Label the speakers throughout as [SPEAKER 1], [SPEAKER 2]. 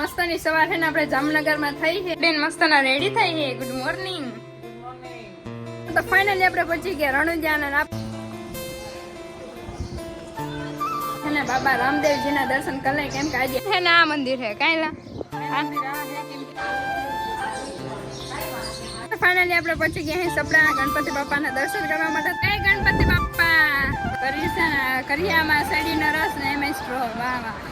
[SPEAKER 1] મસ્તની સવાર છે ને આપણે જામનગરમાં થઈ છે બેન મસ્તના રેડી થઈ છે ગુડ મોર્નિંગ તો ફાઇનલી આપણે પહોંચી ગયા રણુજા અને બાબા રામદેવજીના દર્શન કરે કેમ કે આજે છે ને આ મંદિર છે કાઈલા ફાઇનલી આપણે પહોંચી ગયા છીએ સપડાના ગણપતિ બાપાના દર્શન કરવા માટે કઈ ગણપતિ બાપા કરિયામાં શેરડીનો રસ ને એમ સ્ટ્રો વાહ વાહ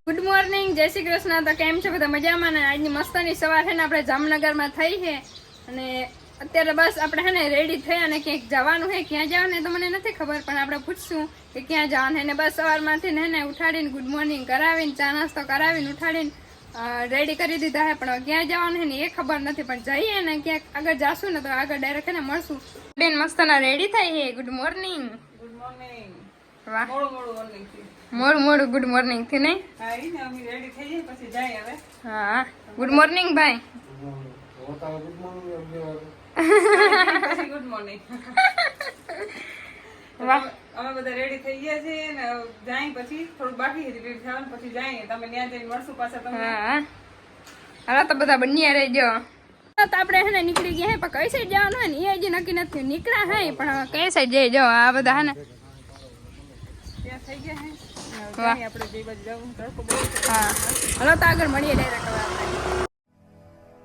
[SPEAKER 1] ગુડ મોર્નિંગ જય શ્રી કૃષ્ણ તો કેમ છે બધા મજામાં ને આજની મસ્તની સવાર છે ને આપણે જામનગરમાં થઈ છે અને અત્યારે બસ આપણે હે ને રેડી થયા અને ક્યાંક જવાનું છે ક્યાં જવાનું તો મને નથી ખબર પણ આપણે પૂછશું કે ક્યાં જવાનું છે ને બસ સવારમાંથી ને ઉઠાડીને ગુડ મોર્નિંગ કરાવીને ચા નાસ્તો કરાવીને ઉઠાડીને રેડી કરી દીધા છે પણ ક્યાં જવાનું છે ને એ ખબર નથી પણ જઈએ ને ક્યાંક આગળ જાશું ને તો આગળ ડાયરેક્ટ ને મળશું બેન મસ્તના રેડી થઈ છે ગુડ મોર્નિંગ વાહ મોડું ગુડ મોર્નિંગ થી નહીં હા ગુડ મોર્નિંગ ભાઈ
[SPEAKER 2] ગુડ મોર્નિંગ વાહ અમે બધા રેડી થઈ ગયા છે ને જાય પછી થોડું બાકી છે રેડી થવાનું પછી જાય તમે ત્યાં જઈને મળશું પાછા તમને
[SPEAKER 1] હા હાલો તો બધા બન્યા રહેજો તો આપણે હે ને નીકળી ગયા હે પણ કઈ સાઈડ જવાનું હે ને એ હજી નક્કી નથી નીકળ્યા હે પણ કઈ સાઈડ જઈ જો આ બધા હે ને
[SPEAKER 2] ત્યાં થઈ ગયા હે આપણે જે બાજુ જવું તડકો બહુ
[SPEAKER 1] હા હાલો તો આગળ મળીએ ડાયરેક્ટ હવે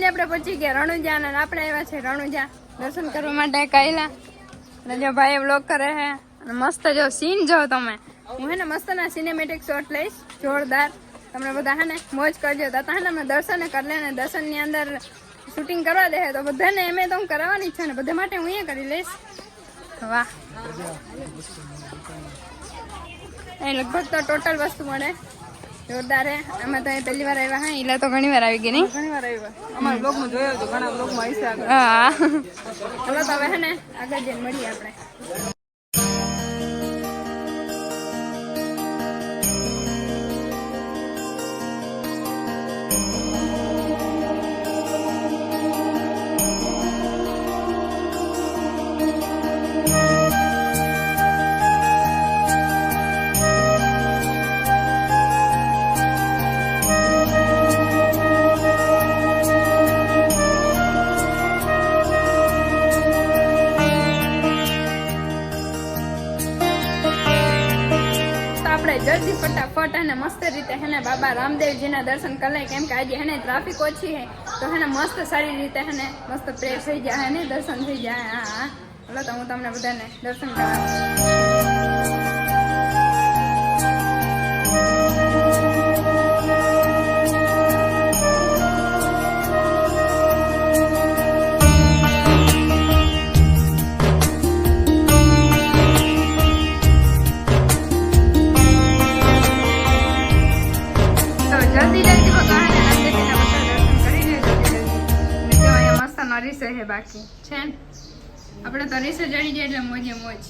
[SPEAKER 1] આપણે પહોંચી ગયા રણુજા અને આપણે આવ્યા છે રણુજા દર્શન કરવા માટે કાયલા અને જો ભાઈ વ્લોગ કરે છે અને મસ્ત જો સીન જો તમે હું હે ને મસ્ત ના સિનેમેટિક શોટ લઈશ જોરદાર તમને બધા હે ને મોજ કરજો તો હે ને અમે દર્શન કરી લે ને દર્શન ની અંદર શૂટિંગ કરવા દે તો બધાને એમ તો હું કરાવવાની છે ને બધા માટે હું એ કરી લઈશ વાહ એ લગભગ તો ટોટલ વસ્તુ મળે જોરદાર હે અમે તો પહેલી વાર આવ્યા હા ઈલા તો ઘણી વાર આવી ગઈ નહીં
[SPEAKER 2] ઘણી વાર આવ્યા અમારા બ્લોગમાં જોયો તો ઘણા બ્લોગમાં આવી છે
[SPEAKER 1] હા ચલો તો હવે હે ને આગળ જઈને મળીએ આપણે જલ્દી ફટાફટ અને મસ્ત રીતે હેને બાબા રામદેવજીના દર્શન કરે કેમ કે આજે હેને ટ્રાફિક ઓછી છે તો હેને મસ્ત સારી રીતે હેને મસ્ત પ્રેસ થઈ જાય ને દર્શન થઈ જાય હા હા હાલો તો હું તમને બધાને દર્શન કરાવું રીસે હે બાકી છે ને આપણે તો રીસે ચડી જાય એટલે મોજે મોજ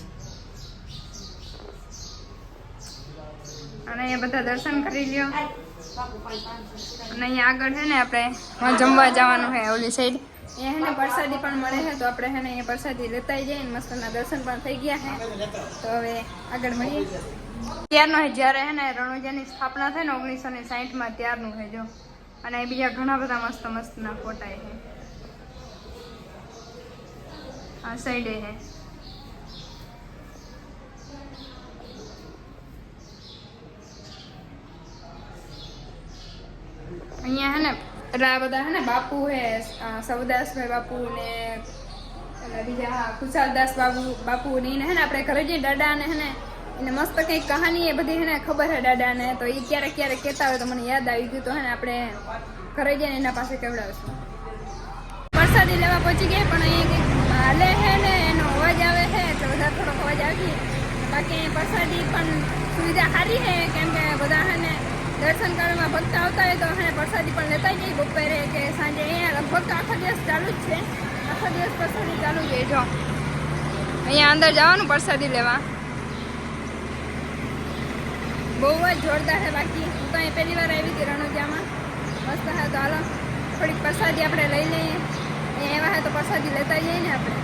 [SPEAKER 1] અને અહીંયા બધા દર્શન કરી લ્યો અને અહીંયા આગળ છે ને આપણે જમવા જવાનું છે ઓલી સાઈડ અહીંયા હે ને પ્રસાદી પણ મળે છે તો આપણે હે ને અહીંયા પ્રસાદી લેતા જઈએ ને મસ્તના દર્શન પણ થઈ ગયા છે તો હવે આગળ મળીએ ત્યારનો છે જ્યારે હે ને રણુજાની સ્થાપના થઈ ને 1960માં ત્યારનું છે જો અને બીજા ઘણા બધા મસ્ત મસ્તના ફોટા છે આ સાઈડે હે અહીંયા હે ને એટલે આ બધા હે ને બાપુ હે સવદાસભાઈ બાપુ ને બીજા ખુશાલદાસ બાપુ ને હે ને આપણે ઘરે જઈએ દાદા ને હે ને એને મસ્ત કંઈક કહાની એ બધી હે ને ખબર હે દાદા ને તો એ ક્યારેક ક્યારેક કહેતા હોય તો મને યાદ આવી ગયું તો હે ને આપણે ઘરે જઈને એના પાસે કહેવડાવશું પ્રસાદી લેવા પહોંચી ગયા પણ અહીંયા હાલે છે ને એનો અવાજ આવે છે તો બધા થોડોક અવાજ આવી બાકી પ્રસાદી પણ સુવિધા સારી છે કેમ કે બધા છે ને દર્શન કરવામાં ભક્ત આવતા હોય તો હે પ્રસાદી પણ લેતા જઈએ બપોરે કે સાંજે. અહીંયા લગભગ તો આખો દિવસ ચાલુ જ છે, આખો દિવસ પ્રસાદી ચાલુ જ હોય. જો અહીંયા અંદર જવાનું પ્રસાદી લેવા, બહુ જ જોરદાર છે. બાકી હું તો અહીં પહેલી વાર આવી હતી રણોજામાં, મસ્ત છે. તો હાલો થોડીક પ્રસાદી આપણે લઈ લઈએ, અહીંયા એવા હે તો પ્રસાદી લેતા જઈએ ને આપણે.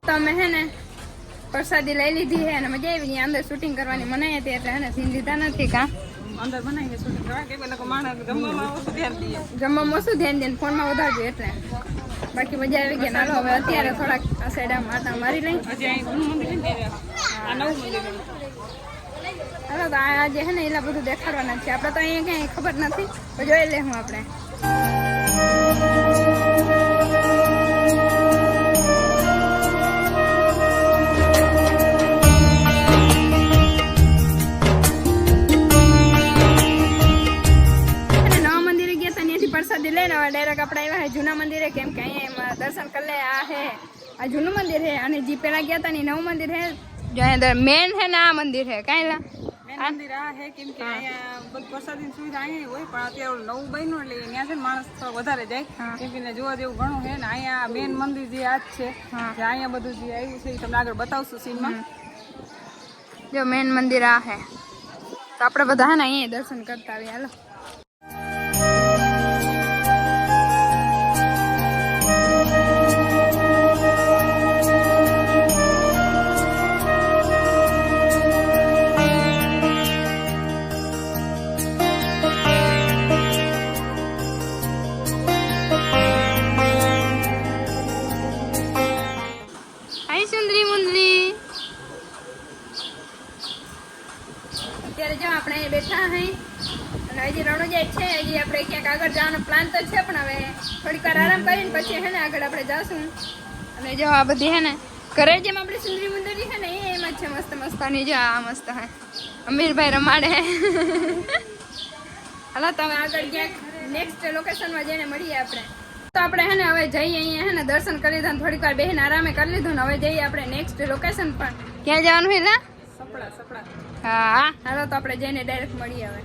[SPEAKER 1] તો અમે હે ને પ્રસાદી લઈ લીધી છે અને મજા આવી. અંદર શૂટિંગ કરવાની મનાઈ હતી એટલે હે ને સીન લીધા નથી. કાં
[SPEAKER 2] અંદર બનાવીને શૂટિંગ કરવા કે લોકો માણસ જમવામાં ઓછું ધ્યાન દઈએ,
[SPEAKER 1] જમવામાં ઓછું ધ્યાન દે, ફોનમાં વધારજો એટલે. બાકી મજા આવી ગઈ. નાલો હવે અત્યારે થોડાક આ સાઈડ આમ આટા મારી લઈ.
[SPEAKER 2] હજી અહીં જૂનું મંદિર છે ને, આ નવું મંદિર છે.
[SPEAKER 1] હાલો તો આજે હે ને એલા બધું દેખાડવાના છે આપણે. તો અહીંયા ક્યાંય ખબર નથી, તો જોઈ લે હું આપણે. પ્રસાદી લઈને હવે ડાયરેક્ટ આપણે આવ્યા છે જૂના મંદિરે, કેમ કે અહીંયા દર્શન કરી લે. આ હે આ જૂનું મંદિર છે અને જે પેલા ગયા હતા ને નવું મંદિર છે. જો અહીંયા મેન છે ને આ મંદિર છે. કાંઈ લા
[SPEAKER 2] મંદિર આ છે કેમ કે અહીંયા બધી પ્રસાદીની સુવિધા અહીંયા હોય, પણ અત્યારે નવું બન્યું એટલે ત્યાં છે ને માણસ થોડો વધારે જાય, કેમ કે જોવા જેવું ઘણું છે ને. અહીંયા મેન મંદિર જે આ જ છે, જે અહીંયા બધું જે આવ્યું છે એ તમને આગળ બતાવશું સીનમાં.
[SPEAKER 1] જો મેન મંદિર આ છે, તો આપણે બધા હે ને અહીંયા દર્શન કરતા આવીએ. હાલો આપણે બેઠા હઈ અને હજી રણોજા છે. હજી આપણે ક્યાંક આગળ જવાનો પ્લાન તો છે, પણ હવે થોડીક વાર આરામ કરીને પછી હે ને આગળ આપણે જાશું. અને જો આ બધી હે ને ઘરે જેમ આપણે સુંદરી મુંદરી છે ને એમ જ છે, મસ્ત મસ્ત. અને જો આ મસ્ત હે અમીરભાઈ રમાડે. હાલો તો હવે આગળ ક્યાંક નેક્સ્ટ લોકેશનમાં જઈને મળીએ આપણે. તો આપણે હે ને હવે જઈએ, અહીંયા હે ને દર્શન કરી લીધા, થોડીક વાર બેહીને આરામે કરી લીધું ને હવે જઈએ આપણે નેક્સ્ટ લોકેશન પર. ક્યાં જવાનું હેલા?
[SPEAKER 2] સપડા.
[SPEAKER 1] હા હાલો તો આપણે જઈને ડાયરેક્ટ મળીએ હવે.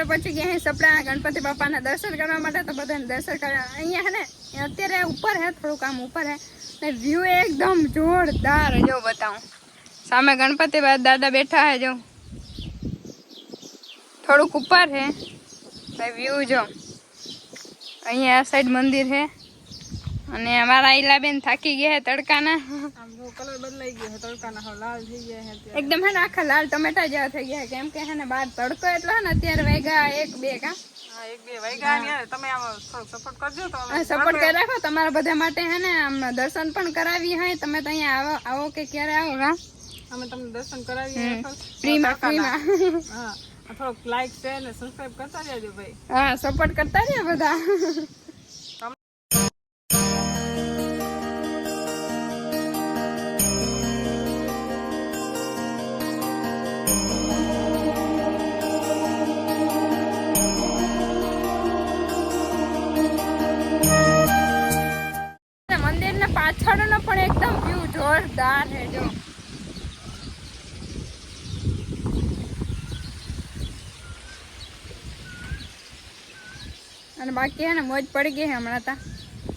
[SPEAKER 1] પછી ગયા સપડા ગણપતિ બાપાના દર્શન કરવા માટે. તો બધાને દર્શન કરવા અહીંયા હે ને અત્યારે ઉપર હે, થોડુંક આમ ઉપર હે ને વ્યૂ એકદમ જોરદાર. જો બતાવું સામે ગણપતિ દાદા બેઠા હે, જો થોડુંક ઉપર હે વ્યૂ. જો અહીંયા આ સાઈડ મંદિર હે અને અમારા ઈલાબેન થાકી ગયા હે તડકાના.
[SPEAKER 2] કલર બદલાઈ ગયો છે તડકાના, લાલ થઈ ગયા છે
[SPEAKER 1] એકદમ. હે ને આખા લાલ ટમેટા જેવા થઈ ગયા, કેમ કે હે ને બહાર તડકો એટલો હે ને અત્યારે વાગ્યા 1-2. કા
[SPEAKER 2] 1-2 વાગ્યા ને. તમે આમ થોડોક સપોર્ટ કરજો, તો
[SPEAKER 1] સપોર્ટ કરી રાખો તમારા બધા માટે. હે ને આમ દર્શન પણ કરાવી હોય તમે તો અહીંયા આવો કે ક્યારે આવો. કા
[SPEAKER 2] અમે તમને દર્શન કરાવીએ
[SPEAKER 1] ફ્રીમાં.
[SPEAKER 2] હા થોડોક લાઈક શેર ને સબસ્ક્રાઇબ કરતા રહેજો ભાઈ.
[SPEAKER 1] હા સપોર્ટ કરતા રહ્યા બધા. પાછળનો પણ એકદમ વ્યૂ જોરદાર છે. જો અને બાકી હે ને મોજ પડી ગઈ છે હમણાં. તા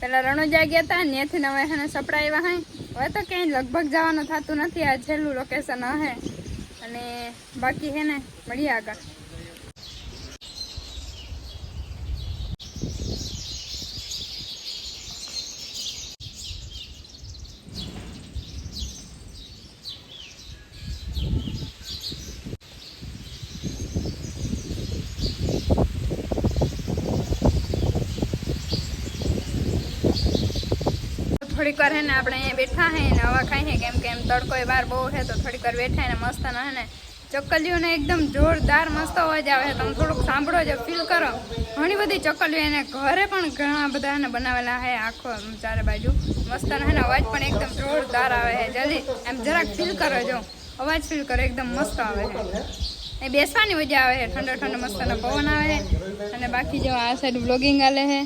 [SPEAKER 1] પેલા રણોજા ગયા હતા ત્યાંથી હવે હે ને સપડા આવ્યા હે. હવે તો ક્યાંય લગભગ જવાનું થતું નથી, આ છેલ્લું લોકેશન હે. અને બાકી હે ને મળીએ આગળ. થોડીક વાર હે ને આપણે અહીંયા બેઠા હે ને હવા ખાઈ હે, કેમ કે એમ તડકો એ બહાર બહુ છે તો થોડીક વાર બેઠા ને મસ્ત હે ને ચકલીઓને એકદમ જોરદાર મસ્ત અવાજ આવે છે. તમે થોડુંક સાંભળો છો, ફીલ કરો. ઘણી બધી ચકલીઓ એને ઘરે પણ ઘણા બધા એને બનાવેલા છે, આખો ચારે બાજુ મસ્ત એને અવાજ પણ એકદમ જોરદાર આવે છે. જલ્દી એમ જરાક ફીલ કરો, જો અવાજ ફીલ કરો, એકદમ મસ્ત આવે છે. એ બેસવાની મજા આવે છે, ઠંડો ઠંડો મસ્તનો પવન આવે છે. અને બાકી જો આ સાઈડ બ્લોગિંગ હાલે છે.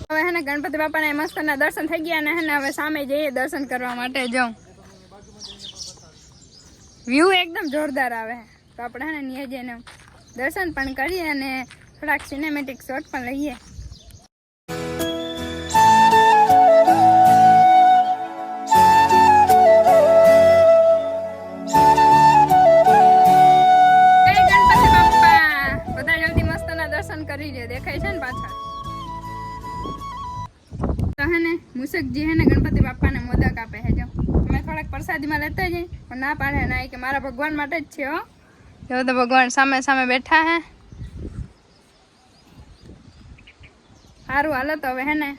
[SPEAKER 1] હવે હે ને ગણપતિ બાપાના મસ્તના દર્શન થઈ ગયા અને હે ને હવે સામે જઈએ દર્શન કરવા માટે. જાઉં વ્યૂ એકદમ જોરદાર આવે છે, તો આપણે હે ને ત્યાં જઈને દર્શન પણ કરીએ અને થોડાક સિનેમેટિક શોટ પણ લઈએ. કરી લે, દેખાય છે ને પાછળ. તો હે ને મુસકજી હે ને ગણપતિ બાપાને મોદક આપે છે. જો અમે થોડાક પ્રસાદીમાં લેતા જઈએ પણ ના પાડે ના, કે મારા ભગવાન માટે જ છે. હો, જો તો ભગવાન સામે સામે બેઠા હે. સારું હાલો, તો હવે હે ને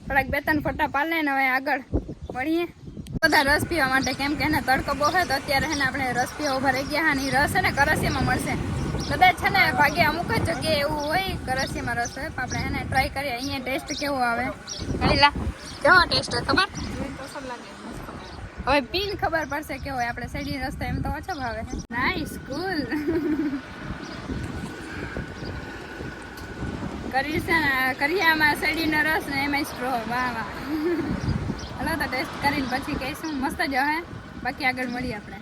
[SPEAKER 1] થોડાક 2-3 ફોટા પાડે ને હવે આગળ મળીએ. બધા રસ પીવા માટે, કેમ કે એને તડકો બહુ છે તો અત્યારે હે ને આપણે રસ પીવા ઉભા રહી ગયા. હા, રસ છે ને કરસિયામાં મળશે કદાચ છે ને, ભાગે અમુક જ જગ્યાએ એવું હોય કરસિયામાં રસ હોય. આપણે એને ટ્રાય કરીએ અહીંયા ટેસ્ટ કેવો આવે. ગણીલા કેવો ટેસ્ટ ખબર હવે પીન ખબર પડશે કેવો હોય. આપણે શેરડી રસ તો એમ તો ઓછો ભાવે. નાઈસ, કુલ. કરિયામાં શેરડીનો રસ ને એમાં સ્ટ્રો. વાહ વાહ. હલો, તો ટેસ્ટ કરીને પછી કહીશું. મસ્ત જ હે. બાકી આગળ મળીએ આપણે.